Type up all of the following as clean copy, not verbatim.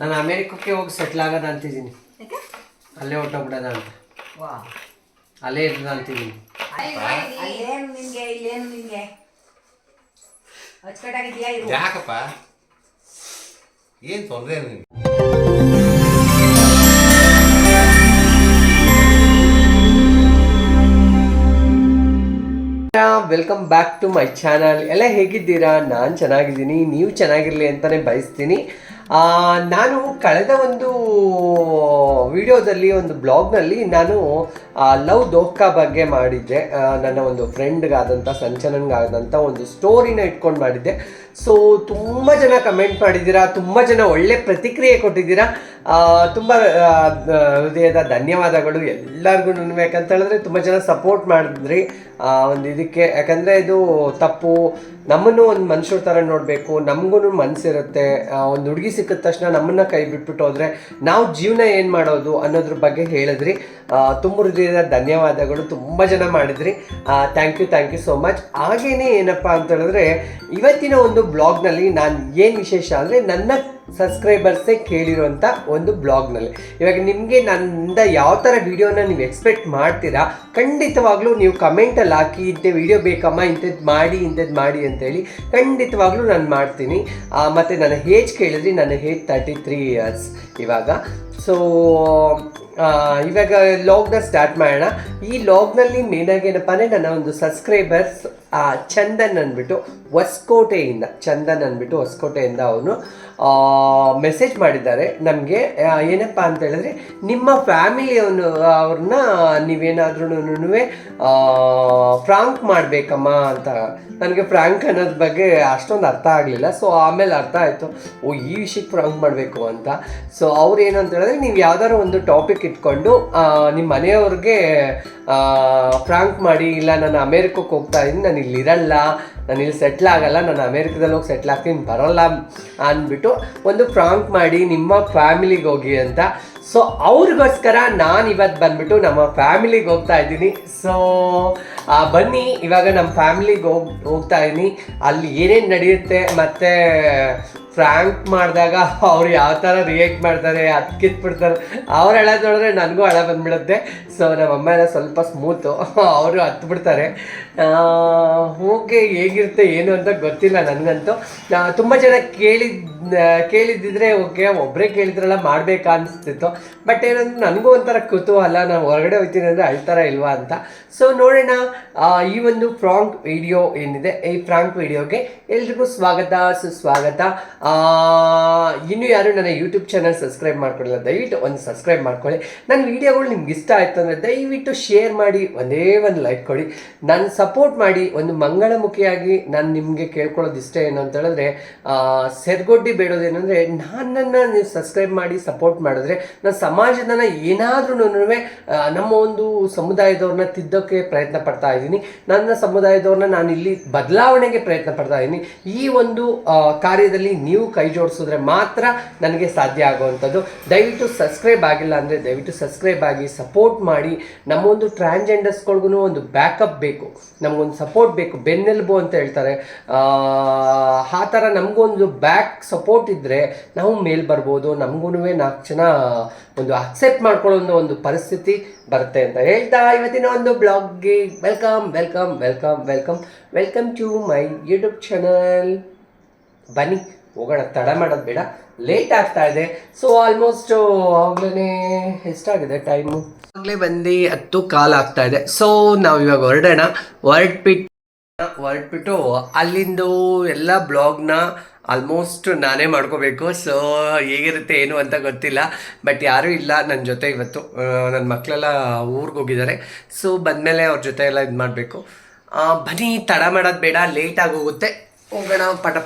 ನಾನು ಅಮೇರಿಕಕ್ಕೆ ಹೋಗಿ ಸೆಟ್ಲ್ ಆಗೋದ ಅಂತಿದ್ದೀನಿ. ಅಲ್ಲೇ ಹೊಟ್ಟೋಗ್ಬಿಡೋದ ಅಂತ, ಅಲ್ಲೇ ಇರೋದ ಅಂತಿದ್ದೀನಿ. ಅಲ್ಲೇನು ನಿನ್ಗೆ ಇಲ್ಲೇನು ನಿನ್ಗೆ ಅಚ್ಚುಕಟ್ಟಾಗಿದೆಯಾ? ಯಾಕಪ್ಪ ಏನು ತೊಂದರೆ ನಿನ್ಗೆ? Welcome back to my channel. ಎಲ್ಲ ಹೇಗಿದ್ದೀರಾ? ನಾನು ಚೆನ್ನಾಗಿದ್ದೀನಿ, ನೀವು ಚೆನ್ನಾಗಿರಲಿ ಅಂತಲೇ ಬಯಸ್ತೀನಿ. ನಾನು ಕಳೆದ ಒಂದು ವಿಡಿಯೋದಲ್ಲಿ, ಒಂದು ಬ್ಲಾಗ್ನಲ್ಲಿ ನಾನು ಲವ್ ದೋಖಾ ಬಗ್ಗೆ ಮಾಡಿದ್ದೆ. ನನ್ನ ಒಂದು ಫ್ರೆಂಡ್ಗಾದಂಥ ಸಂಚನನ್ಗಾದಂಥ ಒಂದು ಸ್ಟೋರಿನ ಇಟ್ಕೊಂಡು ಮಾಡಿದ್ದೆ. ಸೊ ತುಂಬ ಜನ ಕಮೆಂಟ್ ಮಾಡಿದ್ದೀರಾ, ತುಂಬ ಜನ ಒಳ್ಳೆ ಪ್ರತಿಕ್ರಿಯೆ ಕೊಟ್ಟಿದ್ದೀರಾ. ತುಂಬ ಹೃದಯದ ಧನ್ಯವಾದಗಳು ಎಲ್ಲರಿಗೂ. ಯಾಕಂತ ಹೇಳಿದ್ರೆ ತುಂಬ ಜನ ಸಪೋರ್ಟ್ ಮಾಡಿದ್ರಿ ಒಂದು ಇದಕ್ಕೆ. ಯಾಕಂದರೆ ಇದು ತಪ್ಪು, ನಮ್ಮನ್ನು ಒಂದು ಮನುಷ್ಯರ ಥರ ನೋಡಬೇಕು, ನಮಗೂ ಮನಸ್ಸಿರುತ್ತೆ. ಒಂದು ಹುಡುಗಿ ಸಿಕ್ಕಿದ ತಕ್ಷಣ ನಮ್ಮನ್ನು ಕೈ ಬಿಟ್ಬಿಟ್ಟು ಹೋದರೆ ನಾವು ಜೀವನ ಏನು ಮಾಡೋದು ಅನ್ನೋದ್ರ ಬಗ್ಗೆ ಹೇಳಿದ್ರಿ. ತುಂಬ ಹೃದಯದ ಧನ್ಯವಾದಗಳು, ತುಂಬ ಜನ ಮಾಡಿದ್ರಿ. Thank you so much. ಹಾಗೇನೆ ಏನಪ್ಪ ಅಂತ ಹೇಳಿದ್ರೆ, ಇವತ್ತಿನ ಒಂದು ಬ್ಲಾಗ್ನಲ್ಲಿ ನಾನು ಏನು ವಿಶೇಷ ಅಂದರೆ, ನನ್ನ ಸಬ್ಸ್ಕ್ರೈಬರ್ಸೇ ಕೇಳಿರೋಂಥ ಒಂದು ಬ್ಲಾಗ್ನಲ್ಲಿ ಇವಾಗ ನಿಮಗೆ ನನ್ನಿಂದ ಯಾವ ಥರ ವೀಡಿಯೋನ ನೀವು ಎಕ್ಸ್ಪೆಕ್ಟ್ ಮಾಡ್ತೀರಾ, ಖಂಡಿತವಾಗ್ಲೂ ನೀವು ಕಮೆಂಟಲ್ಲಿ ಹಾಕಿ, ಇಂಥ ವೀಡಿಯೋ ಬೇಕಮ್ಮ, ಇಂಥದ್ದು ಮಾಡಿ ಅಂತೇಳಿ ಖಂಡಿತವಾಗ್ಲೂ ನಾನು ಮಾಡ್ತೀನಿ. ಮತ್ತು ನನ್ನ ಏಜ್ ಕೇಳಿದ್ರಿ, ನನ್ನ ಏಜ್ 33 ಇಯರ್ಸ್ ಇವಾಗ. ಸೊ ಇವಾಗ ಲಾಗ್ನ ಸ್ಟಾರ್ಟ್ ಮಾಡೋಣ. ಈ ಲಾಗ್ನಲ್ಲಿ ಮೇನಾಗಿ ಏನಪ್ಪ ಅಂದರೆ, ನನ್ನ ಒಂದು ಸಬ್ಸ್ಕ್ರೈಬರ್ಸ್ ಚಂದನ್ ಅಂದ್ಬಿಟ್ಟು ಹೊಸಕೋಟೆಯಿಂದ ಅವನು ಮೆಸೇಜ್ ಮಾಡಿದ್ದಾರೆ ನಮಗೆ. ಏನಪ್ಪ ಅಂತ ಹೇಳಿದ್ರೆ, ನಿಮ್ಮ ಫ್ಯಾಮಿಲಿಯವನು ಅವ್ರನ್ನ ನೀವೇನಾದ್ರೂ ಫ್ರಾಂಕ್ ಮಾಡಬೇಕಮ್ಮ ಅಂತ. ನನಗೆ ಫ್ರಾಂಕ್ ಅನ್ನೋದ್ರ ಬಗ್ಗೆ ಅಷ್ಟೊಂದು ಅರ್ಥ ಆಗಲಿಲ್ಲ. ಸೊ ಆಮೇಲೆ ಅರ್ಥ ಆಯಿತು, ಈ ವಿಷಯಕ್ಕೆ ಫ್ರಾಂಕ್ ಮಾಡಬೇಕು ಅಂತ. ಸೊ ಅವ್ರು ಏನು ಅಂತ ಹೇಳಿದ್ರೆ, ನೀವು ಯಾವ್ದಾದ್ರು ಒಂದು ಟಾಪಿಕ್ ಇಟ್ಕೊಂಡು ನಿಮ್ಮ ಮನೆಯವ್ರಿಗೆ ಫ್ರಾಂಕ್ ಮಾಡಿ, ಇಲ್ಲ ನಾನು ಅಮೇರಿಕಕ್ಕೆ ಹೋಗ್ತಾ ಇದ್ದೀನಿ, ನಾನು ಇಲ್ಲಿ ಇರಲ್ಲ, ನಾನು ಇಲ್ಲಿ ಸೆಟ್ಲ್ ಆಗಲ್ಲ, ನಾನು ಅಮೇರಿಕದಲ್ಲಿ ಹೋಗಿ ಸೆಟ್ಲ್ ಆಗ್ತೀನಿ, ಬರೋಲ್ಲ ಅಂದ್ಬಿಟ್ಟು ಒಂದು ಫ್ರಾಂಕ್ ಮಾಡಿ ನಿಮ್ಮ ಫ್ಯಾಮಿಲಿಗೆ ಹೋಗಿ ಅಂತ. ಸೊ ಅವ್ರಿಗೋಸ್ಕರ ನಾನು ಇವತ್ತು ಬಂದ್ಬಿಟ್ಟು ನಮ್ಮ ಫ್ಯಾಮಿಲಿಗೆ ಹೋಗ್ತಾ ಇದ್ದೀನಿ. ಸೊ ಬನ್ನಿ, ಇವಾಗ ನಮ್ಮ ಫ್ಯಾಮಿಲಿಗೆ ಹೋಗ್ತಾ ಇದ್ದೀನಿ. ಅಲ್ಲಿ ಏನೇನು ನಡೆಯುತ್ತೆ, ಮತ್ತು ಫ್ರಾಂಕ್ ಮಾಡಿದಾಗ ಅವ್ರು ಯಾವ ಥರ ರಿಯಾಕ್ಟ್ ಮಾಡ್ತಾರೆ, ಅದು ಕಿತ್ಬಿಡ್ತಾರೆ. ಅವ್ರು ಹೇಳೋದು ನೋಡಿದ್ರೆ ನನಗೂ ಹಳ ಬಂದುಬಿಡುತ್ತೆ. ಸೊ ನಮ್ಮ ಅಮ್ಮ ಎಲ್ಲ ಸ್ವಲ್ಪ ಸ್ಮೂತು, ಅವರು ಹತ್ಬಿಡ್ತಾರೆ. ಹೋಗಿ ಹೇಗಿರುತ್ತೆ ಏನು ಅಂತ ಗೊತ್ತಿಲ್ಲ ನನಗಂತೂ. ತುಂಬ ಜನ ಕೇಳಿದ್ದಿದ್ರೆ ಓಕೆ, ಒಬ್ಬರೇ ಕೇಳಿದ್ರಲ್ಲ ಮಾಡಬೇಕಾ ಅನಿಸ್ತಿತ್ತು. ಬಟ್ ಏನಂದ್ರೆ ನನಗೂ ಒಂಥರ ಕುತೂಹಲ, ನಾನು ಹೊರಗಡೆ ಹೋಗ್ತೀನಿ ಅಂದರೆ ಅಳ್ತಾರ ಇಲ್ವಾ ಅಂತ. ಸೊ ನೋಡೋಣ, ಈ ಒಂದು ಫ್ರಾಂಕ್ ವಿಡಿಯೋ ಏನಿದೆ, ಈ ಫ್ರಾಂಕ್ ವಿಡಿಯೋಗೆ ಎಲ್ರಿಗೂ ಸ್ವಾಗತ, ಸುಸ್ವಾಗತ. ಇನ್ನೂ ಯಾರು ನನ್ನ ಯೂಟ್ಯೂಬ್ ಚಾನಲ್ ಸಬ್ಸ್ಕ್ರೈಬ್ ಮಾಡ್ಕೊಳ್ಳಿಲ್ಲ, ದಯವಿಟ್ಟು ಒಂದು ಸಬ್ಸ್ಕ್ರೈಬ್ ಮಾಡ್ಕೊಳ್ಳಿ. ನನ್ನ ವೀಡಿಯೋಗಳು ನಿಮ್ಗೆ ಇಷ್ಟ ಆಯಿತು ಅಂದರೆ ದಯವಿಟ್ಟು ಶೇರ್ ಮಾಡಿ, ಒಂದೇ ಒಂದು ಲೈಕ್ ಕೊಡಿ, ನನ್ನ ಸಪೋರ್ಟ್ ಮಾಡಿ. ಒಂದು ಮಂಗಳಮುಖಿಯಾಗಿ ನಾನು ನಿಮಗೆ ಕೇಳ್ಕೊಳ್ಳೋದು ಇಷ್ಟ ಏನು ಅಂತ ಹೇಳಿದ್ರೆ, ಸೆರ್ಗೊಡ್ಡಿ ಬೇಡೋದೇನೆಂದರೆ, ನನ್ನನ್ನು ನೀವು ಸಬ್ಸ್ಕ್ರೈಬ್ ಮಾಡಿ ಸಪೋರ್ಟ್ ಮಾಡಿದ್ರೆ ನಾನು ಸಮಾಜದನ್ನ ಏನಾದ್ರೂ ನಮ್ಮ ಒಂದು ಸಮುದಾಯದವ್ರನ್ನ ತಿದ್ದೋಕ್ಕೆ ಪ್ರಯತ್ನ ಪಡ್ತಾ ಇದ್ದೀನಿ. ನನ್ನ ಸಮುದಾಯದವ್ರನ್ನ ನಾನು ಇಲ್ಲಿ ಬದಲಾವಣೆಗೆ ಪ್ರಯತ್ನ ಪಡ್ತಾ ಇದ್ದೀನಿ. ಈ ಒಂದು ಕಾರ್ಯದಲ್ಲಿ ನೀವು ಕೈ ಜೋಡಿಸಿದ್ರೆ ಮಾತ್ರ ನನಗೆ ಸಾಧ್ಯ ಆಗುವಂಥದ್ದು. ದಯವಿಟ್ಟು ಸಬ್ಸ್ಕ್ರೈಬ್ ಆಗಿಲ್ಲ ಅಂದರೆ ದಯವಿಟ್ಟು ಸಬ್ಸ್ಕ್ರೈಬ್ ಆಗಿ ಸಪೋರ್ಟ್ ಮಾಡಿ. ನಮ್ಮೊಂದು ಟ್ರಾನ್ಸ್ಜೆಂಡರ್ಸ್ಗಳಿಗೂ ಒಂದು ಬ್ಯಾಕಪ್ ಬೇಕು, ನಮಗೊಂದು ಸಪೋರ್ಟ್ ಬೇಕು, ಬೆನ್ನೆಲುಬು ಅಂತ ಹೇಳ್ತಾರೆ. ಆ ಥರ ನಮಗೊಂದು ಬ್ಯಾಕ್ ಸಪೋರ್ಟ್ ಇದ್ದರೆ ನಾವು ಮೇಲ್ ಬರ್ಬೋದು, ನಮಗೂ 4 ಜನ ಒಂದು ಅಕ್ಸೆಪ್ಟ್ ಮಾಡ್ಕೊಳ್ಳೋ ಒಂದು ಪರಿಸ್ಥಿತಿ ಬರುತ್ತೆ ಅಂತ ಹೇಳ್ತಾ ಇವತ್ತಿನ ಒಂದು ಬ್ಲಾಗ್ಗೆ welcome to my YouTube channel. ಬನ್ನಿ ಹೋಗೋಣ, ತಡ ಮಾಡೋದು ಬೇಡ, ಲೇಟ್ ಆಗ್ತಾ ಇದೆ. ಸೊ ಆಲ್ಮೋಸ್ಟ್ ಆಗ್ಲೇ ಎಷ್ಟಾಗಿದೆ ಟೈಮು, ಆಗಲೇ ಬಂದು 10:15 ಆಗ್ತಾ ಇದೆ. ಸೊ ನಾವು ಇವಾಗ ಹೊರಟ್ಬಿಟ್ಟು ಅಲ್ಲಿಂದು ಎಲ್ಲ ಬ್ಲಾಗ್ನ ಆಲ್ಮೋಸ್ಟ್ ನಾನೇ ಮಾಡ್ಕೋಬೇಕು. ಸೊ ಹೇಗಿರುತ್ತೆ ಏನು ಅಂತ ಗೊತ್ತಿಲ್ಲ, ಬಟ್ ಯಾರೂ ಇಲ್ಲ ನನ್ನ ಜೊತೆ ಇವತ್ತು. ನನ್ನ ಮಕ್ಕಳೆಲ್ಲ ಊರಿಗೆ ಹೋಗಿದ್ದಾರೆ. ಸೊ ಬಂದಮೇಲೆ ಅವ್ರ ಜೊತೆ ಎಲ್ಲ ಇದು ಮಾಡಬೇಕು. ಬನ್ನಿ, ತಡ ಮಾಡೋದು ಬೇಡ, ಲೇಟಾಗಿ ಹೋಗುತ್ತೆ. ಹೋಗೋಣ,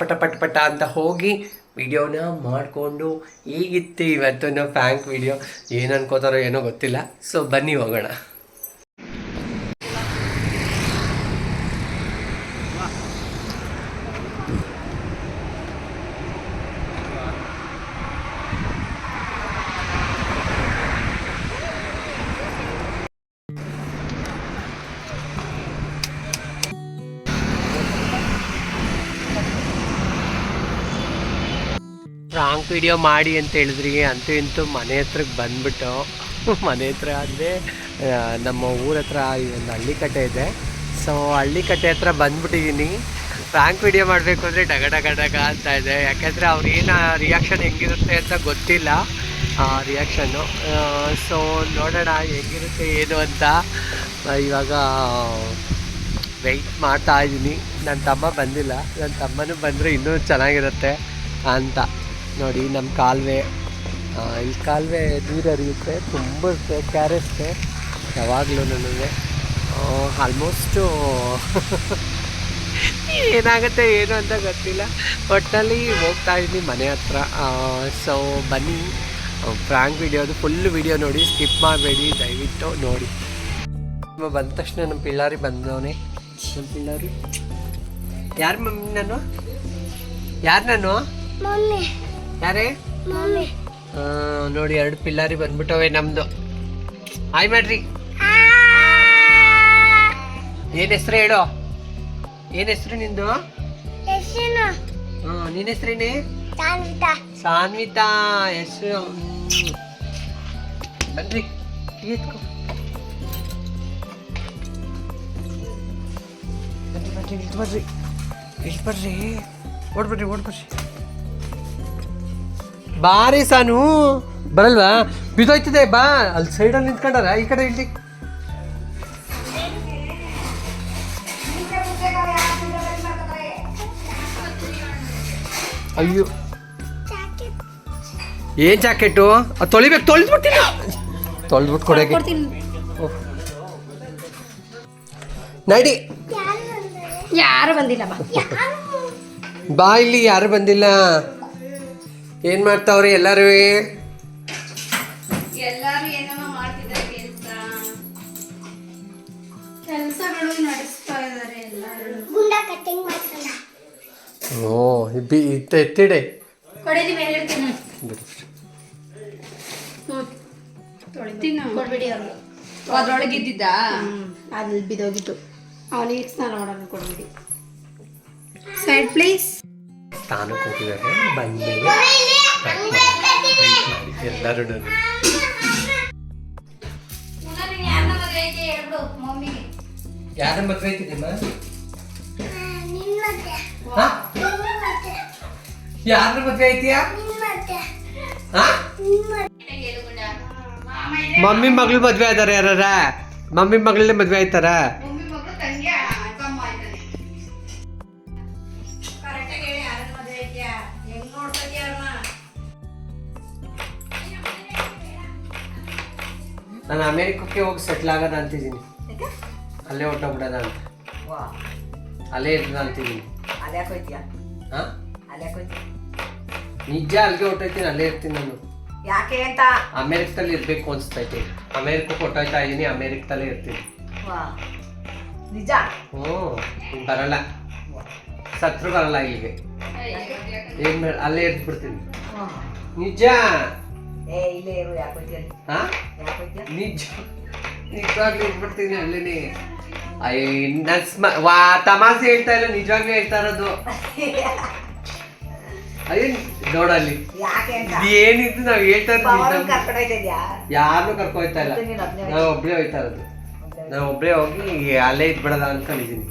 ಪಟ ಅಂತ ಹೋಗಿ ವಿಡಿಯೋನ ಮಾಡಿಕೊಂಡು. ಹೇಗಿತ್ತು ಇವತ್ತು ಫ್ರಾಂಕ್ ವಿಡಿಯೋ, ಏನು ಅನ್ಕೋತಾರೋ ಏನೋ ಗೊತ್ತಿಲ್ಲ. ಸೊ ಬನ್ನಿ ಹೋಗೋಣ. ಫ್ರ್ಯಾಂಕ್ ವಿಡಿಯೋ ಮಾಡಿ ಅಂತ ಹೇಳಿದ್ರಿ. ಅಂತೂ ಇಂತೂ ಮನೆ ಹತ್ರಕ್ಕೆ ಬಂದ್ಬಿಟ್ಟು ಮನೆ ಹತ್ರ ಅಂದರೆ ನಮ್ಮ ಊರ ಹತ್ರ ಈ ಒಂದು ಹಳ್ಳಿಕಟ್ಟೆ ಇದೆ. ಸೊ ಹಳ್ಳಿಕಟ್ಟೆ ಹತ್ರ ಬಂದ್ಬಿಟ್ಟಿದ್ದೀನಿ. ಫ್ರ್ಯಾಂಕ್ ವಿಡಿಯೋ ಮಾಡಬೇಕು ಅಂದರೆ ಡಗ ಡಗ ಡಗ ಅಂತ ಇದೆ. ಯಾಕೆಂದರೆ ಅವ್ರೇನು ರಿಯಾಕ್ಷನ್ ಹೆಂಗಿರುತ್ತೆ ಅಂತ ಗೊತ್ತಿಲ್ಲ ರಿಯಾಕ್ಷನ್ನು. ಸೊ ನೋಡೋಣ ಹೆಂಗಿರುತ್ತೆ ಏನು ಅಂತ. ಇವಾಗ ವೆಯ್ಟ್ ಮಾಡ್ತಾ ಇದ್ದೀನಿ. ನನ್ನ ತಮ್ಮ ಬಂದಿಲ್ಲ. ನನ್ನ ತಮ್ಮನೂ ಬಂದರೆ ಇನ್ನೂ ಚೆನ್ನಾಗಿರುತ್ತೆ ಅಂತ. ನೋಡಿ ನಮ್ಮ ಕಾಲುವೆ, ಈ ಕಾಲುವೆ ನೀರು ಹರಿಯುತ್ತೆ, ತುಂಬುತ್ತೆ, ಕ್ಯಾರೆಸ್ತೆ ಯಾವಾಗಲೂ ನನಗೆ. ಆಲ್ಮೋಸ್ಟು ಏನಾಗುತ್ತೆ ಏನು ಅಂತ ಗೊತ್ತಿಲ್ಲ. ಒಟ್ಟಿನಲ್ಲಿ ಹೋಗ್ತಾ ಇದ್ದೀನಿ ಮನೆ ಹತ್ರ. ಸೊ ಬನ್ನಿ ಫ್ರ್ಯಾಂಕ್ ವಿಡಿಯೋದು ಫುಲ್ ವಿಡಿಯೋ ನೋಡಿ, ಸ್ಕಿಪ್ ಮಾಡಬೇಡಿ ದಯವಿಟ್ಟು ನೋಡಿ. ಬಂದ ತಕ್ಷಣ ನಮ್ಮ ಪಿಳ್ಳಾರಿ ಬಂದವನೇ. ನಮ್ಮ ಪಿಳ್ಳಾರಿ ಯಾರು ಮಮ್ಮಿ? ನಾನು ಯಾರೇ ನೋಡಿ 2 ಪಿಳ್ಳಾರಿ ಬಂದ್ಬಿಟ್ಟವೆ ನಮ್ಮದು. ಹಾಯ್ ಮಾಡ್ರಿ. ಏನು ಹೆಸ್ರು ಹೇಳೋ? ಏನು ಹೆಸ್ರು ನಿಂದು? ನಿನ್ನ ಹೆಸ್ರೇನೆ? ಸಾನ್ವಿತಾ ಹೆಸರು. ಬನ್ರಿ ಎತ್ಕೊ. ಬರ್ರಿ ಓಡ್ಬರ್ರಿ ಬಾರಿ ಸಾನು. ಬರಲ್ವಾ? ಬಿದ್ದೋಯ್ತದೆ. ಬಾ ಅಲ್ಲಿ ಸೈಡಲ್ಲಿ ನಿಂತ್ಕೊಂಡಾರ. ಈ ಕಡೆ ಇಲ್ಲಿ ಅಯ್ಯೋ ಏನ್ ಜಾಕೆಟು? ಅದು ತೊಳಿಬೇಕು. ತೊಳೆದ್ಬಿಟ್ಟು ಕೊಡೋಕೆ ನಡಿ. ಯಾರು ಬಂದಿಲ್ಲ. ಬಾ ಇಲ್ಲಿ. ಯಾರು ಬಂದಿಲ್ಲ. ಏನ್ ಮಾಡ್ತಾವ್ರಿ ಎಲ್ಲರೂ? ಏನೋ ಮಾಡ್ತಿದ್ದಾರೆ ಕೆಲಸಗಳು ನಡೆಸ್ತಾ ಇದ್ದಾರೆ ಎಲ್ಲರೂ. ಓ ಎತ್ತಿಡೆ ಕೊಡಲಿ ಮೇಲೆ ಇಡ್ತೀನಿ. ಕೊಡ್ಬೇಡಿ ಅವ್ರಿಗೆ. ಅದ್ರೊಳಗೆ ಇದ್ದಿದ್ದ ಅಲ್ಲಿ ಬಿದ್ದೋಗಿತ್ತು. ಅವನಿಗೆ ಸ್ನಾನ ಮಾಡೋಣ ಕೊಡ್ಬೇಡಿ. Side please. ಸ್ನಾನಕ್ಕೆ ಹೋಗಿದ್ದಾರೆ. ಬಂದ್ಮೇಲೆ ಎಲ್ಲರೂ ಯಾರ ಮದುವೆ ಐತಿದೆಮ್ಮ? ಯಾರ ಮದುವೆ ಐತಿಯಾ? ಮಮ್ಮಿ ಮಗಳು ಮದುವೆ ಆದಾರ? ಯಾರ ಮಮ್ಮಿ ಮಗಳೇ ಮದುವೆ ಆಯ್ತಾರ? ನಾನು ಅಮೇರಿಕಕ್ಕೆ ಹೋಗಿ ಸೆಟ್ಲ್ ಆಗೋಣ ಅಂತಿದ್ದೀನಿ. ಅಲ್ಲೇ ಹೊಟ್ಟೋಗ್ಬಿಡೋಣ ಅಂತ. ಅಲ್ಲೇ ಇರೋಣ ಅಂತಿದ್ದೀನಿ. ಹಾಂ ನಿಜ. ಅಲ್ಲಿಗೆ ಹೊಟ್ಟೋಯ್ತೀನಿ. ಅಲ್ಲೇ ಇರ್ತೀನಿ ನಾನು. ಯಾಕೆ ಅಂತ? ಅಮೇರಿಕದಲ್ಲಿ ಇರಬೇಕು ಅನಿಸ್ತೈತೆ. ಅಮೇರಿಕಕ್ಕೆ ಹೊಟ್ಟೋಯ್ತಾ ಇದ್ದೀನಿ. ಅಮೇರಿಕದಲ್ಲೇ ಇರ್ತೀನಿ. ನಿಜ? ಬರಲ್ಲ. ಸತ್ರು ಬರಲ್ಲ ಇಲ್ಲಿಗೆ. ಏನ್ ಬೇಡ, ಅಲ್ಲೇ ಇರ್ಬಿಡ್ತೀನಿ. ನಿಜ. ಇಲ್ಲೇ ಇರು. ನಿಜ ನಿಜವಾಗ್ಲೂ ಇರ್ಬಿಡ್ತೀನಿ ಅಲ್ಲೇನೆ. ತಮಾಷೆ ಹೇಳ್ತಾ ಇಲ್ಲ, ನಿಜವಾಗ್ಲೂ ಹೇಳ್ತಾ ಇರೋದು. ಅಯ್ಯ ನೋಡಲ್ಲಿ ಏನಿದ್ದು ನಾವ್ ಹೇಳ್ತಾ ಇರೋದು. ಯಾರನ್ನೂ ಕರ್ಕೊ ಹೋಯ್ತಾ ಇಲ್ಲ. ನಾವು ಒಬ್ಳೇ ಹೋಯ್ತಾ ಇರೋದು. ನಾವು ಒಬ್ಳೇ ಹೋಗಿ ಅಲ್ಲೇ ಇದ್ಬಿಡೋದ ಅನ್ಕೊಂಡಿದೀನಿ.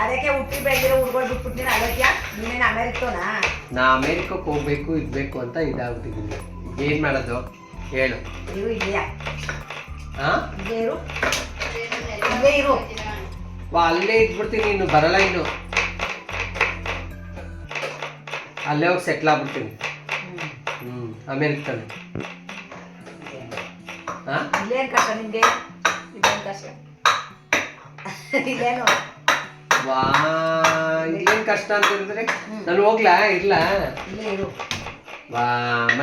ಅದಕ್ಕೆ ಹುಟ್ಟಿ ಬೆಳೆದಿರೋ ಹುಡುಗರು ಬಿಟ್ಬಿಟ್ಟಿನ ಅದಕ್ಕೆ ನೀನೇನು ಅಮೇರಿಕನಾ? ನಾ ಅಮೇರಿಕಕ್ಕೆ ಹೋಗ್ಬೇಕು ಇದ್ಬೇಕು ಅಂತ ಇದಾಗ್ಬಿಟ್ಟಿದ್ದೀನಿ. ಏನ್ ಮಾಡೋದು ಹೇಳು? ಇರು ಇದೆಯಾ? ಇಲ್ಲೇ ಇರು. ಅಲ್ಲೇ ಇದ್ಬಿಡ್ತೀನಿ. ಇನ್ನು ಬರಲ್ಲ. ಇನ್ನು ಅಲ್ಲೇ ಹೋಗಿ ಸೆಟ್ಲ್ ಆಗ್ಬಿಡ್ತೀನಿ. ಅಮೇರಿಕದಲ್ಲಿ. ಇಲ್ಲೇನು ಕಷ್ಟ ನಿಮಗೆ? ಇದೇನು ಕಷ್ಟ? ಇದೇನು ಇಲ್ಲೇನ್ ಕಷ್ಟ ಅಂತ ಹೇಳಿದ್ರೆ ನಾನು ಹೋಗ್ಲಾ? ಇಲ್ಲ ಇಲ್ಲೇ ಇರು.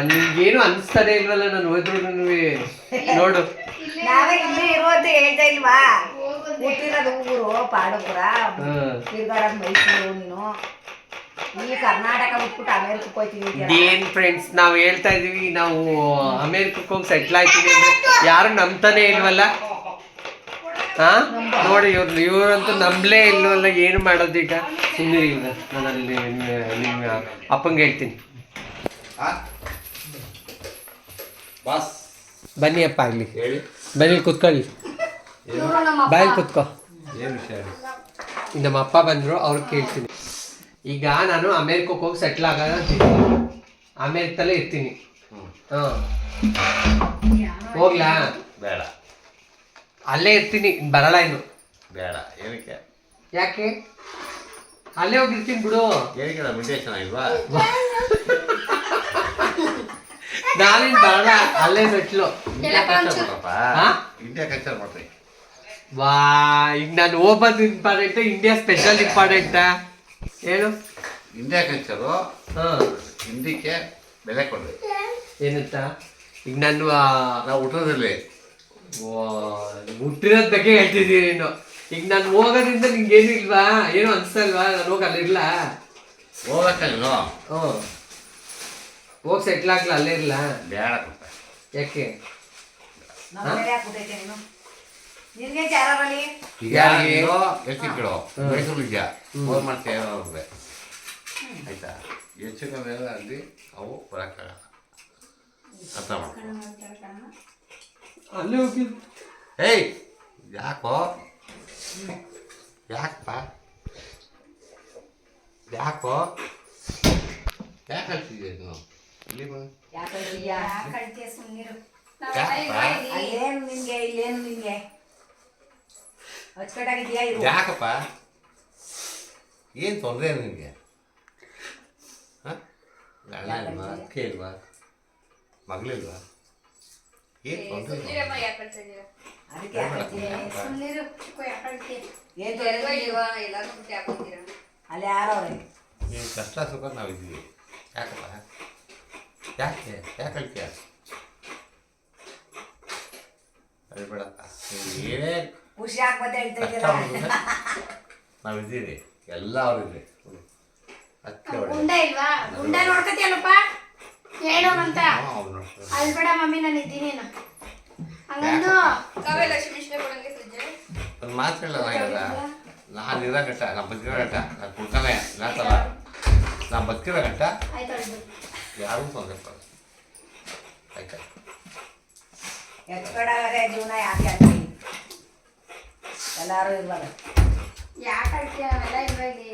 ನಿಮ್ಗೇನು ಅನಿಸ್ತಾನೆ ಇಲ್ವಲ್ಲ ನಾನು ಹೋದ್ರು? ನೋಡು ನಾವೇ ಇಲ್ಲೇ ಇರು ಅಂತ ಹೇಳ್ತಾ ಇಲ್ವಾ? ಹುಟ್ಟಿರೋದು ಊರು ಪಾಂಡವಪುರ, ತಿರ್ಗಾಡೋದು ಮೈಸೂರು. ನೀನು ಈ ಕರ್ನಾಟಕ ಬಿಟ್ಬಿಟ್ಟು ಅಮೇರಿಕಕ್ಕೆ ಹೋಗ್ತೀವಿ. ಏನ್ ಫ್ರೆಂಡ್ಸ್ ನಾವ್ ಹೇಳ್ತಾ ಇದೀವಿ ನಾವು ಅಮೇರಿಕಕ್ಕೆ ಹೋಗಿ ಸೆಟ್ಲ್ ಆಯ್ತೀವಿ ಅಂದ್ರೆ ಯಾರು ನಂಬ್ತಾನೆ ಇಲ್ವಲ್ಲ. ಹಾ ನೋಡಿ ಇವ್ರಂತೂ ನಂಬಲೇ ಇಲ್ಲವಲ್ಲ, ಏನು ಮಾಡೋದೀಗ? ಸುಮ್ಮನೆ ಈಗ ನಾನು ಅಲ್ಲಿ ನಿಮ್ಮ ಅಪ್ಪಂಗೆ ಹೇಳ್ತೀನಿ. ಬಾಸ್ ಬನ್ನಿ ಅಪ್ಪ ಇಲ್ಲಿ, ಹೇಳಿ. ಬನ್ನಿ ಕೂತ್ಕೊಳ್ಳಿ, ಬಾಯಲ್ಲಿ ಕೂತ್ಕೋ. ಏನು ವಿಷಯ? ನಮ್ಮ ಅಪ್ಪ ಬಂದರು, ಅವ್ರಿಗೆ ಕೇಳ್ತೀನಿ. ಈಗ ನಾನು ಅಮೇರಿಕಕ್ಕೆ ಹೋಗಿ ಸೆಟ್ಲ್ ಆಗೋಣ ಅಮೇರಿಕದಲ್ಲೇ ಇರ್ತೀನಿ. ಹಾಂ ಹೋಗ್ಲಾ? ಬೇಡ ಅಲ್ಲೇ ಇರ್ತೀನಿ, ಬರಲ್ಲ ಇನ್ನು. ಬೇಡ. ಏನಕ್ಕೆ? ಯಾಕೆ? ಅಲ್ಲೇ ಹೋಗಿರ್ತೀನಿ ಬಿಡು. ಏನಕ್ಕೆ? ನಮ್ಮ ಇಂಡಿಯಾ ಚೆನ್ನಾಗಿಲ್ವಾ? ನಾವಿನ್ ಬರಲ್ಲ, ಅಲ್ಲೇ ಸೆಟ್ಲು. ಇಂಡಿಯಾ ಕಲ್ಚರ್ ಮಾಡಪ್ಪ. ಹಾ? ಇಂಡಿಯಾ ಕಲ್ಚರ್ ಮಾಡ್ರಿ. ವಾ, ಈಗ ನಾನು ಹೋಗೋದು ಇಂಪಾರ್ಟೆಂಟ್, ಇಂಡಿಯಾ ಸ್ಪೆಷಲ್ ಇಂಪಾರ್ಟೆಂಟ ಹೇಳು? ಇಂಡಿಯಾ ಕಲ್ಚರು ಹಾಂ, ಹಿಂದಿಕ್ಕೆ ಬೆಲೆ ಕೊಡ್ರಿ. ಏನಂತ? ಈಗ ನಾನು ನಾವು ಹುಟ್ಟೋದ್ರಲ್ಲಿ ಹುಟ್ಟಿರೋದ್ ಬಗ್ಗೆ ಹೇಳ್ತಿದ್ದೀನಿ ನೀನು. ಈಗ ನಾನು ಹೋಗೋದ್ರಿಂದ ನಿಂಗೇನು ಇಲ್ವಾ? ಏನು ಅನ್ಸಲ್ವಾ ನಾನು ಹೋಗಿ ಅಲ್ಲಿರ್ಲಾ? ಹೋಗಕ್ಕಲ್ವ? ಹ್ಞೂ, ಹೋಗಿ ಸೆಟ್ಲ್ ಆಗ್ಲಾ? ಅಲ್ಲೇ ಇರ್ಲಾ? ಬೇಡ ಕೊಡ್ತ. ಯಾಕೆ? ನಿನ್ಗೆ ಯಾರಲ್ಲಿ ಈಗ ನೀನು ಎಷ್ಟು ಕೇಳೋ ಮೈಸೂರು ಇದೆಯಾ? ಫೋನ್ ಮಾಡ್ತೀಯ ಅವ್ರಿಗೆ, ಆಯ್ತಾ? ಹೆಚ್ಚು ಕಮ್ಮಿ ಎಲ್ಲ ಅಲ್ಲಿ ಅವು ಬರೋಕ್ಕಾಗಲ್ಲ, ಅರ್ಥ ಮಾಡ್ಕೊ. ಅಲ್ಲೇ ಹೋಗಿ. ಏಯ್ ಯಾಕೋ? ಯಾಕಪ್ಪ? ಯಾಕೋ? ಯಾಕೆ ಕಳ್ಸಿದ್ಯಾ ನೀನು? ಇಲ್ಲಿ ಬಾ. ಅಲ್ಲೇನು ನಿನ್ಗೆ, ಇಲ್ಲೇನು ನಿನ್ಗೆ ಅಚ್ಚುಕಟ್ಟಾಗಿದ್ಯಾ? ಯಾಕಪ್ಪ? ಏನು ತೊಂದರೆ ನಿನಗೆ? ಹಾಂ, ಗಂಡ ಇಲ್ವಾ? ಅಕ್ಕೆ ಇಲ್ವಾ? ಮಗಳಿಲ್ವಾ? ಏನು ತೊಂದರೆ? ಅದಕ್ಕೆ ಅಲ್ಲಿ ಯಾರವ್ರೆ? ನೀನು ಕಷ್ಟ ಸುಖ ನಾವಿದ್ದೀವಿ. ಯಾಕಪ್ಪ? ಯಾಕೆ ಯಾಕೆ ಹೇಳ್ತೀಯ? ಅದು ಬೇಡಪ್ಪ. ಏನೇ ಖುಷಿ ಆಗ್ಬೋದೇ ಹೇಳ್ತಾ ಕಷ್ಟ ಇದ್ದೀರಾ? ಬಂದ್ರೆ ನಾವಿದ್ದೀವಿ, ಎಲ್ಲ ಅವ್ರಿದ್ರಿ. ಅದಕ್ಕೆ ಗುಂಡ ಇಲ್ವಾ? ಗುಂಡ ನೋಡ್ಕತಿಯಲ್ಲಪ್ಪ, ಹೇಳು ಅಂತ. ಅಲ್ಲಿ ಬೇಡ ಮಮ್ಮಿ, ನಾನು ಇದ್ದೀನಿ ಹಂಗಂದು. ಒಂದು ಮಾತು ಹೇಳೋದಾಗಲ್ಲ. ನಾನು ಇರೋ ಗಂಟ, ನಾನು ಬದುಕಿರೋ ಗಂಟ, ನಾನು ಕುಡ್ತಾನೆ ನಾತಲ್ಲ, ನಾನು ಬದುಕಿರೋ ಗಂಟ ಆಯ್ತು ಅಳ್ಬೇಡ. ಯಾರೂ ತೊಂದರೆ ಕೊಡಲ್ಲ, ಆಯ್ತಾ? ಎತ್ಕಡಾಗರೆ ಜೀವನ ಯಾಕೆ ಆಗ್ತೀವಿ? ಎಲ್ಲಾರು ಇರ್ಬಾರ. ಯಾಕೆ ಅಳ್ತೀಯ? ಅವೆಲ್ಲ ಇಲ್ವಾ ಇಲ್ಲಿ?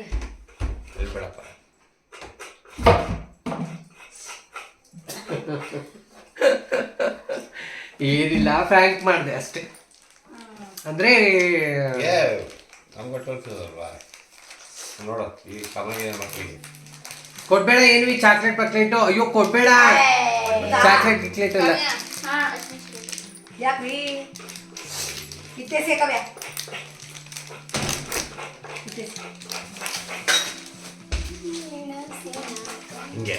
ಹೇಳ್ಬೇಡಪ್ಪ. ಏನಿಲ್ಲ, ಫ್ರ್ಯಾಂಕ್ ಮಾಡಿದೆ ಅಷ್ಟೇ. ಅಂದರೆ ಏ ನಮ್ಗೆ ತೋರಿಸೋದಲ್ವಾ? ನೋಡು ಈ ಕಮಗೆ ಮಕ್ಕಳಿಗೆ ಕೊಡ್ಬೇಡ. ಏನು ಈ ಚಾಕ್ಲೇಟ್ ಪಕ್ಲೇಟು? ಅಯ್ಯೋ ಕೊಡ್ಬೇಡ, ಚಾಕ್ಲೇಟ್ ಗಿಕ್ಲೇಟ್ ಎಲ್ಲ. ಹಾ, ಯಾಕ್ರಿ ಕಿತ್ತೆ ಸೇಕವ್ಯಾ? ಹಿಂಗೆ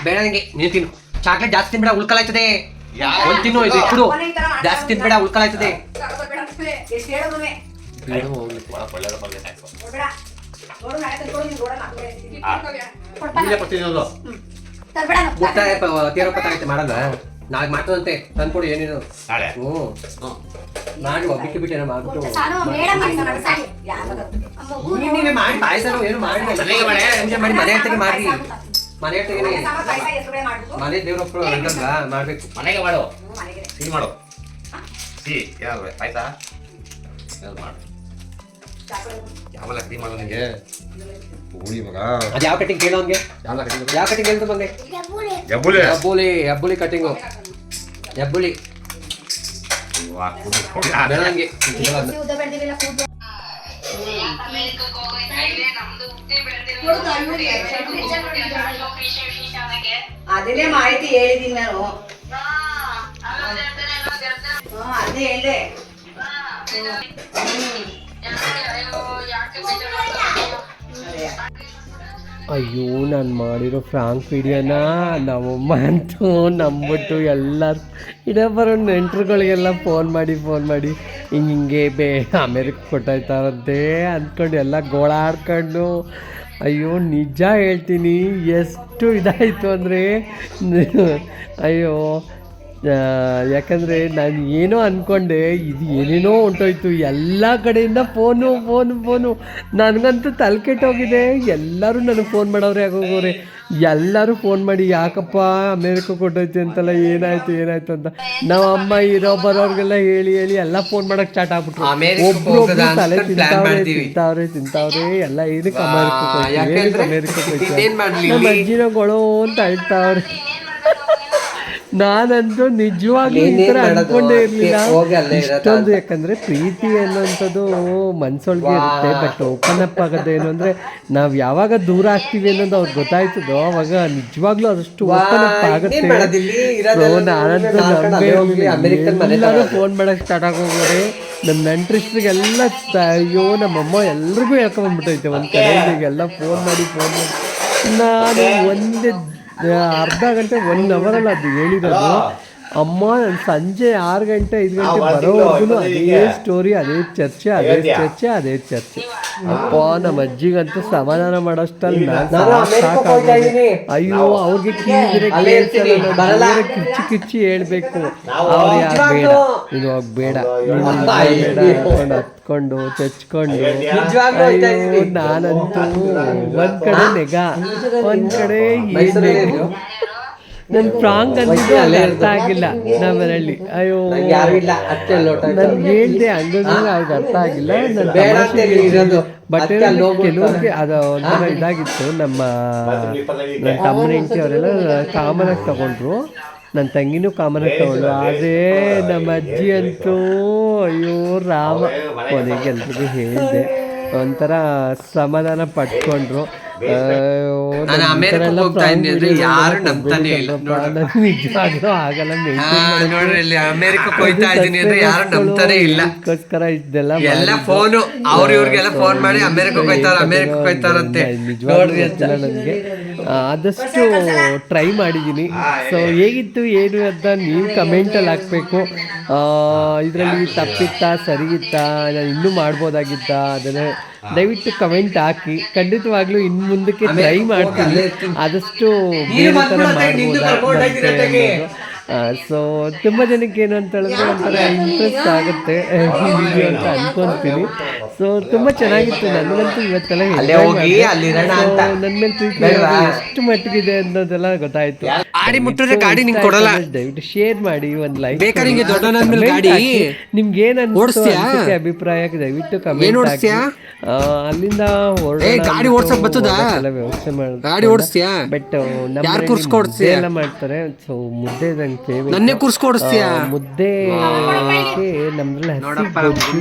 ಬೇಡ ನನಗೆ, ನೀನು ತಿನ್ನು. ಚಾಕ್ಲೇಟ್ ಜಾಸ್ತಿ ತಿನ್ಬೇಡ, ಉಳ್ಕಲಾಯ್ತದೆ. ಯಾವ ಒಂದು ತಿನ್ನು, ಇದು ಇಟ್ಬಿಡು. ಜಾಸ್ತಿ ತಿನ್ಬೇಡ, ಉಳ್ಕಲಾಯ್ತದೆ. ಎಷ್ಟು ಹೇಳೋದು ಬೇಡ, ಹೋಗ್ಲಿ. ಒಳ್ಳೆಯದ ಬಗ್ಗೆ ಸಾಕು. ನೋಡ್ಬೇಡ. ನೋಡು ನಾಳೆ ತಂದ್ಕೊಡು, ನೀನು ನೋಡೋಣ ಹಾಕ್ಬೇಡ. ಇಲ್ಲೇ ಕೊಡ್ತೀನಿ ನೋಡು. ತರ್ಬೇಡ ಮುಟ್ಟ ತೀರೋಪತ್ತಾಗೈತೆ ಮಾಡಲ್ಲ. ನಾಳೆ ಮಾಡ್ತದಂತೆ, ತಂದ್ಕೊಡು ಏನೇನು. ನಾಳೆ ಹ್ಞೂ ಹ್ಞೂ ಮಾಡಿ ಬಿಟ್ಟು ಬಿಟ್ಟೇನೋ ಮಾಡ್ಬಿಟ್ಟು. ಸಾನು ಬೇಡ ಮಾಡಿ ನಾನು ಸಾಯಿ. ನೀವೇ ಮಾಡಿ ಪಾಯಸನೂ ಏನು ಮಾಡಿ ಮನೆಗೆ ಮಾಡಿ. ಮಾಡಿ ಮನೆ ಹತ್ತಿರ ಮಾಡಿ. ಮನೆ ಹತ್ತಿರ ಮಾಡ್ಬಿಟ್ಟು ಮನೆ ದೇವ್ರಪ್ಪ ಇಲ್ಲಲ್ವಾ ಮಾಡಬೇಕು. ಮನೆಗೆ ಮಾಡು, ಮನೆಗೆ ಸಿಹಿ ಮಾಡು. ಸಿಹಿ ಏನಾದ್ರು ಆಯ್ತಾ? ಏನಾದ್ರು ಮಾಡು. ಯಾವೆಲ್ಲ ಸಿಹಿ ಮಾಡು ನಿನಗೆ? ಹುಳಿ ಮಗ. ಅದು ಯಾವ ಕಟಿಂಗ್ ಕೇಳೋ ಹಂಗೆ? ಯಾವ ಕಟ್ಟಿಂಗ್? ಯಾವ ಕಟಿಂಗ್ ಹೇಳ್ತು ಬಂದೆ? ಜಬ್ಬುಲಿ. ಹೆಬ್ಬುಲಿ ಕಟಿಂಗು. ಹೆಬ್ಬುಲಿ ಬೇಡ ನನಗೆ. ಉದ್ದ ಬೆಳೆದಿಲ್ಲ ಕೂದಲು. ಅದನ್ನೇ ಮಾಹಿತಿ ಹೇಳಿದೀನಿ ನಾನು. ಅದೇ ಹೇಳಿದೆ. ಅಯ್ಯೋ, ನಾನು ಮಾಡಿರೋ ಫ್ರಾಂಕ್ ವಿಡಿಯೋನ ನಮ್ಮಮ್ಮ ಅಂತೂ ನಂಬಿಟ್ಟು ಎಲ್ಲರೂ ಬರೋ ನೆಂಟ್ರುಗಳಿಗೆಲ್ಲ ಫೋನ್ ಮಾಡಿ ಹಿಂಗೆ ಅಮೇರಿಕ ಕೊಟ್ಟಾಯ್ತಾರಂತೆ ಅಂದ್ಕೊಂಡು ಎಲ್ಲ ಗೋಳಾಡ್ಕೊಂಡು. ಅಯ್ಯೋ ನಿಜ ಹೇಳ್ತೀನಿ, ಎಷ್ಟು ಇದಾಯಿತು ಅಂದರೆ ಅಯ್ಯೋ ಯಾಕಂದರೆ ನಾನು ಏನೋ ಅಂದ್ಕೊಂಡೆ, ಇದು ಏನೇನೋ ಹೊಂಟೋಯ್ತು. ಎಲ್ಲ ಕಡೆಯಿಂದ ಫೋನು. ನನಗಂತೂ ತಲೆ ಕೆಟ್ಟೋಗಿದೆ. ಎಲ್ಲರೂ ನನಗೆ ಫೋನ್ ಮಾಡೋರೆ ಆಗೋಗೋರೆ. ಎಲ್ಲರೂ ಫೋನ್ ಮಾಡಿ ಯಾಕಪ್ಪ ಅಮೇರಿಕಕ್ಕೆ ಹೊಂಟೋಯ್ತು ಅಂತಲ್ಲ, ಏನಾಯ್ತು ಅಂತ. ನಾವು ಅಮ್ಮ ಇರೋ ಬರೋರಿಗೆಲ್ಲ ಹೇಳಿ ಎಲ್ಲ ಫೋನ್ ಮಾಡೋಕ್ಕೆ ಸ್ಟಾರ್ಟ್ ಆಗ್ಬಿಟ್ರು. ಒಬ್ರು ತಲೆ ತಿಂತಾವ್ರೆ ಎಲ್ಲ. ಏನಕ್ಕೆ ಅಮೇರಿಕಕ್ಕೆ ನಮ್ಮ ಅಜ್ಜಿನಗಳು ಅಂತ ಹೇಳ್ತಾವ್ರೆ. ನಾನಂತೂ ನಿಜವಾಗ್ಲೂ ಈ ಥರ ಅನ್ಕೊಂಡೇ ಇರಲಿಲ್ಲ ಇಷ್ಟೊಂದು. ಯಾಕಂದರೆ ಪ್ರೀತಿ ಅನ್ನೋಂಥದ್ದು ಮನ್ಸೊಳಗೆ ಇರುತ್ತೆ, ಬಟ್ ಓಪನ್ ಅಪ್ ಆಗೋದು ಏನು ಅಂದರೆ ನಾವು ಯಾವಾಗ ದೂರ ಆಗ್ತೀವಿ ಅನ್ನೋದು ಅವ್ರಿಗೆ ಗೊತ್ತಾಯ್ತದೋ ಅವಾಗ ನಿಜವಾಗ್ಲೂ ಅದಷ್ಟು ಓಪನ್ ಅಪ್ ಆಗುತ್ತೆ. ಎಲ್ಲರೂ ಫೋನ್ ಮಾಡೋಕ್ಕೆ ಸ್ಟಾರ್ಟ್ ಆಗೋಗ್ರೆ. ನಮ್ಮ ನೆಂಟ್ರಿಸ್ಟ್ರಿಗೆಲ್ಲ ಅಯ್ಯೋ ನಮ್ಮಮ್ಮ ಎಲ್ರಿಗೂ ಹೇಳ್ಕೊಂಬಂದ್ಬಿಟ್ಟೈತೆ ಒಂದು ಕಡೆಯಿಂದ ಫೋನ್ ಮಾಡಿ ನಾನು ಒಂದೇ ಅರ್ಧ ಗಂಟೆ 1 ಅವರಲ್ಲಿ ಅದು ಹೇಳಿರೋದು. ಅಮ್ಮ ನಾನು ಸಂಜೆ 6 ಗಂಟೆ 5 ಗಂಟೆ ಬರೋವರೆಗೂ ಅದೇ ಸ್ಟೋರಿ, ಅದೇ ಚರ್ಚೆ. ಅಪ್ಪ ನಮ್ಮ ಅಜ್ಜಿಗಂತೂ ಸಮಾಧಾನ ಮಾಡೋಷ್ಟಲ್ಲಿ ಸಾಕಾಗೋದು. ಅಯ್ಯೋ ಅವ್ರಿಗೆ ಕಿಚ್ಚಿ ಹೇಳ್ಬೇಕು. ಅವ್ರು ಯಾರು ಬೇಡ, ಇದು ಬೇಡ ಹತ್ಕೊಂಡು ಚಚ್ಕೊಂಡು. ಅಯ್ಯೋ ನಾನಂತೂ ಒಂದ್ ಕಡೆ ನೆಗ, ಒಂದ್ ಕಡೆ ಏನು. ನನ್ನ ಫ್ರಾಂಕ್ ಅಂತಿದ್ದು ಅಲ್ಲಿ ಅರ್ಥ ಆಗಿಲ್ಲ ನಮ್ಮ ಮನೆಯಲ್ಲಿ. ಅಯ್ಯೋ ನಾನು ಹೇಳ್ದೆ ಹಂಗಂದ್ರೆ ಅವ್ರಿಗೆ ಅರ್ಥ ಆಗಿಲ್ಲ. ನನ್ನ ಬಟ್ ಕೆಲವ್ರಿಗೆ ಅದು ಒಂಥರ ಇದಾಗಿತ್ತು. ನನ್ನ ತಮ್ಮನ ಹೆಂಡತಿ ಅವರೆಲ್ಲ ಕಾಮನಾಗಿ ತಗೊಂಡ್ರು, ನನ್ನ ತಂಗಿನೂ ಕಾಮನಾಗಿ ತಗೊಂಡ್ರು. ಆದರೆ ನಮ್ಮ ಅಜ್ಜಿ ಅಂತೂ ಅಯ್ಯೋ ರಾಮ. ಕೊನೆಗೆ ಎಲ್ರಿಗೂ ಹೇಳಿದೆ, ಒಂಥರ ಸಮಾಧಾನ ಪಟ್ಕೊಂಡ್ರು. ಯಾರು ನಂಬ್ತಾನೆ ಇಲ್ಲ. ನಿಜವಾಗ್ಲೂ ಆಗಲ್ಲ. ನೋಡ್ರಿ ಅಮೆರಿಕಕ್ಕೆ ಹೋಗ್ತಾ ಇದೀನಿ ಅಂದ್ರೆ ಯಾರು ನಂಬ್ತಾನೆ ಇಲ್ಲ. ಅದಕ್ಕೋಸ್ಕರ ಇದೆಲ್ಲ ಎಲ್ಲ ಫೋನು ಇವ್ರಿಗೆಲ್ಲ ಫೋನ್ ಮಾಡಿ ಅಮೆರಿಕಕ್ಕೆ ಹೋಗ್ತಾರಂತೆ. ನಿಜವಾಗ್ಲೂ ಗೊತ್ತಿಲ್ಲ ನನಗೆ. ಆದಷ್ಟು ಟ್ರೈ ಮಾಡಿದ್ದೀನಿ. ಸೊ ಹೇಗಿತ್ತು ಏನು ಅಂತ ನೀವು ಕಮೆಂಟಲ್ಲಿ ಹಾಕಬೇಕು. ಇದರಲ್ಲಿ ತಪ್ಪಿತ್ತಾ ಸರಿಗಿತ್ತಾ, ನಾನು ಇನ್ನೂ ಮಾಡ್ಬೋದಾಗಿತ್ತಾ ಅದನ್ನು ದಯವಿಟ್ಟು ಕಮೆಂಟ್ ಹಾಕಿ. ಖಂಡಿತವಾಗ್ಲೂ ಇನ್ನು ಮುಂದಕ್ಕೆ ಟ್ರೈ ಮಾಡ್ತೀನಿ, ಆದಷ್ಟು ಬೇರೆ ಥರ ಮಾಡ್ಬೋದಾ. ಸೊ ತುಂಬ ಜನಕ್ಕೆ ಏನು ಅಂತ ಹೇಳಿದ್ರೆ ಒಂಥರ ಇಂಟ್ರೆಸ್ಟ್ ಆಗುತ್ತೆ ಈ ವಿಡಿಯೋ ಅಂತ ಅನ್ಕೊತೀನಿ. ಸೊ ತುಂಬ ಚೆನ್ನಾಗಿತ್ತು. ನನಗಂತೂ ಇವತ್ತೆಲ್ಲ ನನ್ನ ಮೇಲೆ ಪ್ರೀತಿ ಎಷ್ಟು ಮಟ್ಟಿಗಿದೆ ಅನ್ನೋದೆಲ್ಲ ಗೊತ್ತಾಯ್ತು. ದಯವಿಟ್ಟು ಶೇರ್ ಮಾಡಿ, ಒಂದು ಲೈಕ್. ನಿಮ್ಗೆ ಏನ್ ಅನ್ಸುತ್ತೆ ಅಭಿಪ್ರಾಯ ದಯವಿಟ್ಟು ಕಮೆಂಟ್ ಹಾಕಿ. ಅಲ್ಲಿಂದ ವ್ಯವಸ್ಥೆ ಮಾಡ್ತಾರೆ. ಬಟ್ ಮುದ್ದೆ ಎಲ್ಲ ಮಾಡ್ತಾರೆ. ಸೊ ಮುದ್ದೆ ಮುದ್ದೆ ನಮ್ದ್ರಲ್ಲಿ ಹಸಿ ಗೊಜ್ಜು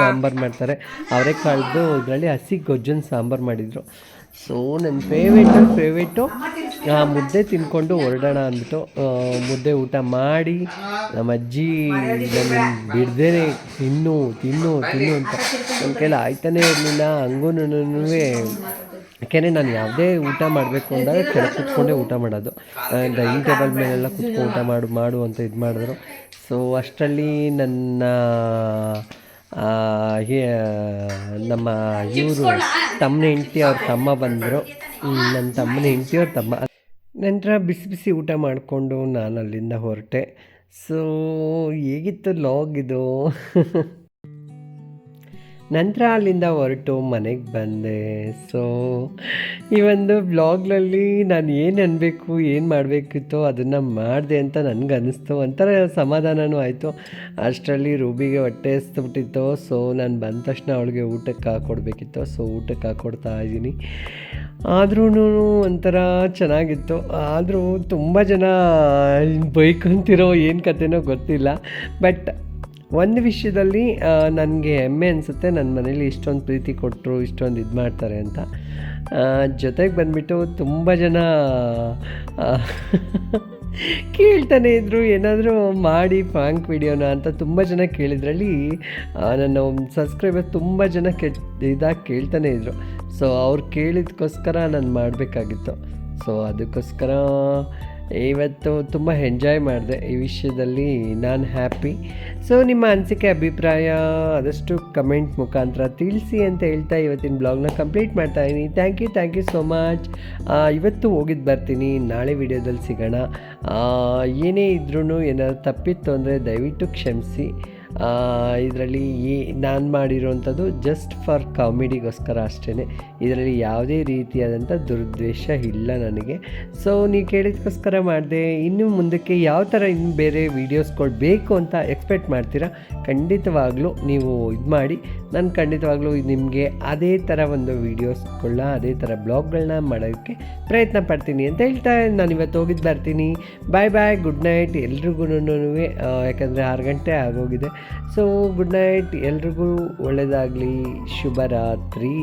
ಸಾಂಬಾರ್ ಮಾಡ್ತಾರೆ. ಅವರೆಕಾಳ್ದು ಇದರಲ್ಲಿ ಹಸಿ ಗೊಜ್ಜನ್ ಸಾಂಬಾರ್ ಮಾಡಿದ್ರು. ಸೊ ನನ್ನ ಫೇವ್ರೇಟು ಮುದ್ದೆ ತಿನ್ಕೊಂಡು ಹೊರಡೋಣ ಅಂದ್ಬಿಟ್ಟು ಮುದ್ದೆ ಊಟ ಮಾಡಿ ನಮ್ಮ ಅಜ್ಜಿ ನನ್ನ ಬಿಡ್ದೇನೆ ತಿನ್ನು ಅಂತ ನನ್ನ ಕೈಲಿ ಆಯ್ತಾನೇ ಇರಲಿಲ್ಲ. ಹಂಗೂ ಯಾಕೆಂದರೆ ನಾನು ಯಾವುದೇ ಊಟ ಮಾಡಬೇಕು ಅಂದಾಗ ಕೆಳಗೆ ಕೂತ್ಕೊಂಡೇ ಊಟ ಮಾಡೋದು. ಡೈನಿಂಗ್ ಟೇಬಲ್ ಮೇಲೆಲ್ಲ ಕೂತ್ಕೊಂಡು ಊಟ ಮಾಡು ಅಂತ ಇದು ಮಾಡಿದ್ರು. ಸೊ ಅಷ್ಟರಲ್ಲಿ ನಮ್ಮ ಇವರು ತಮ್ಮನ ಹೆಂಡತಿ ಅವ್ರ ತಮ್ಮ ಬಂದರು. ನನ್ನ ತಮ್ಮನ ಹೆಂಡತಿ ಅವ್ರ ತಮ್ಮ. ನಂತರ ಬಿಸಿ ಊಟ ಮಾಡಿಕೊಂಡು ನಾನು ಅಲ್ಲಿಂದ ಹೊರಟೆ. ಸೊ ಹೇಗಿತ್ತು ಲಾಗ್ ಇದು. ನಂತರ ಅಲ್ಲಿಂದ ಹೊರಟು ಮನೆಗೆ ಬಂದೆ. ಸೊ ಈ ಒಂದು ವ್ಲಾಗ್ನಲ್ಲಿ ನಾನು ಏನು ಅನ್ಬೇಕು ಏನು ಮಾಡಬೇಕಿತ್ತೋ ಅದನ್ನು ಮಾಡಿದೆ ಅಂತ ನನಗನ್ನಿಸ್ತು. ಒಂಥರ ಸಮಾಧಾನವೂ ಆಯಿತು. ಅಷ್ಟರಲ್ಲಿ ರೂಬಿಗೆ ಹೊಟ್ಟೆ ಹಸ್ಬಿಟ್ಟಿತ್ತು. ಸೊ ನಾನು ಬಂದ ತಕ್ಷಣ ಅವಳಿಗೆ ಊಟಕ್ಕೆ ಹಾಕ್ಕೊಡ್ಬೇಕಿತ್ತು. ಸೊ ಊಟಕ್ಕೆ ಹಾಕ್ಕೊಡ್ತಾ ಇದ್ದೀನಿ. ಆದ್ರೂ ಒಂಥರ ಚೆನ್ನಾಗಿತ್ತು. ಆದರೂ ತುಂಬ ಜನ ಬೈಕೊಂತಿರೋ ಏನು ಕಥೆನೋ ಗೊತ್ತಿಲ್ಲ. ಬಟ್ ಒಂದು ವಿಷಯದಲ್ಲಿ ನನಗೆ ಹೆಮ್ಮೆ ಅನಿಸುತ್ತೆ, ನನ್ನ ಮನೇಲಿ ಇಷ್ಟೊಂದು ಪ್ರೀತಿ ಕೊಟ್ಟರು, ಇಷ್ಟೊಂದು ಇದು ಮಾಡ್ತಾರೆ ಅಂತ. ಜೊತೆಗೆ ಬಂದುಬಿಟ್ಟು ತುಂಬ ಜನ ಕೇಳ್ತಾನೆ ಇದ್ದರು, ಏನಾದರೂ ಮಾಡಿ ಫ್ರಾಂಕ್ ವಿಡಿಯೋನ ಅಂತ ತುಂಬ ಜನ ಕೇಳಿದ್ರಲ್ಲಿ ನನ್ನ ಸಬ್ಸ್ಕ್ರೈಬರ್ ತುಂಬ ಜನ ಇದಾಗಿ ಕೇಳ್ತಾನೆ ಇದ್ದರು. ಸೊ ಅವ್ರು ಕೇಳಿದಕ್ಕೋಸ್ಕರ ನಾನು ಮಾಡಬೇಕಾಗಿತ್ತು. ಸೊ ಅದಕ್ಕೋಸ್ಕರ ಇವತ್ತು ತುಂಬ ಎಂಜಾಯ್ ಮಾಡಿದೆ ಈ ವಿಷಯದಲ್ಲಿ. ನಾನು ಹ್ಯಾಪಿ. ಸೊ ನಿಮ್ಮ ಅನಿಸಿಕೆ ಅಭಿಪ್ರಾಯ ಆದಷ್ಟು ಕಮೆಂಟ್ ಮುಖಾಂತರ ತಿಳಿಸಿ ಅಂತ ಹೇಳ್ತಾ ಇವತ್ತಿನ ಬ್ಲಾಗ್ನ ಕಂಪ್ಲೀಟ್ ಮಾಡ್ತಾಯಿದ್ದೀನಿ. Thank you so much. ಇವತ್ತು ಹೋಗಿದ್ದು ಬರ್ತೀನಿ, ನಾಳೆ ವಿಡಿಯೋದಲ್ಲಿ ಸಿಗೋಣ. ಏನೇ ಇದ್ರೂ ಏನಾದ್ರು ತಪ್ಪಿತ್ತು ಅಂದರೆ ದಯವಿಟ್ಟು ಕ್ಷಮಿಸಿ. ಇದರಲ್ಲಿ ನಾನು ಮಾಡಿರೋವಂಥದ್ದು ಜಸ್ಟ್ ಫಾರ್ ಕಾಮಿಡಿಗೋಸ್ಕರ ಅಷ್ಟೇ. ಇದರಲ್ಲಿ ಯಾವುದೇ ರೀತಿಯಾದಂಥ ದುರುದ್ದೇಶ ಇಲ್ಲ ನನಗೆ. ಸೊ ನೀವು ಕೇಳಿದಕ್ಕೋಸ್ಕರ ಮಾಡಿದೆ. ಇನ್ನು ಮುಂದಕ್ಕೆ ಯಾವ ಥರ ಇನ್ನು ಬೇರೆ ವೀಡಿಯೋಸ್ಗಳು ಬೇಕು ಅಂತ ಎಕ್ಸ್ಪೆಕ್ಟ್ ಮಾಡ್ತೀರಾ, ಖಂಡಿತವಾಗ್ಲೂ ನೀವು ಇದು ಮಾಡಿ. ನಾನು ಖಂಡಿತವಾಗ್ಲೂ ನಿಮಗೆ ಅದೇ ಥರ ಒಂದು ವೀಡಿಯೋಸ್ಗಳನ್ನ, ಅದೇ ಥರ ಬ್ಲಾಗ್ಗಳನ್ನ ಮಾಡೋಕ್ಕೆ ಪ್ರಯತ್ನ ಪಡ್ತೀನಿ ಅಂತ ಹೇಳ್ತಾ ನಾನು ಇವತ್ತು ಹೋಗಿದ್ದು ಬರ್ತೀನಿ. ಬಾಯ್, ಗುಡ್ ನೈಟ್ ಎಲ್ರಿಗೂ. ಯಾಕಂದರೆ 6 ಗಂಟೆ ಆಗೋಗಿದೆ. ಸೊ ಗುಡ್ ನೈಟ್ ಎಲ್ರಿಗೂ, ಒಳ್ಳೆಯದಾಗಲಿ, ಶುಭರಾತ್ರಿ.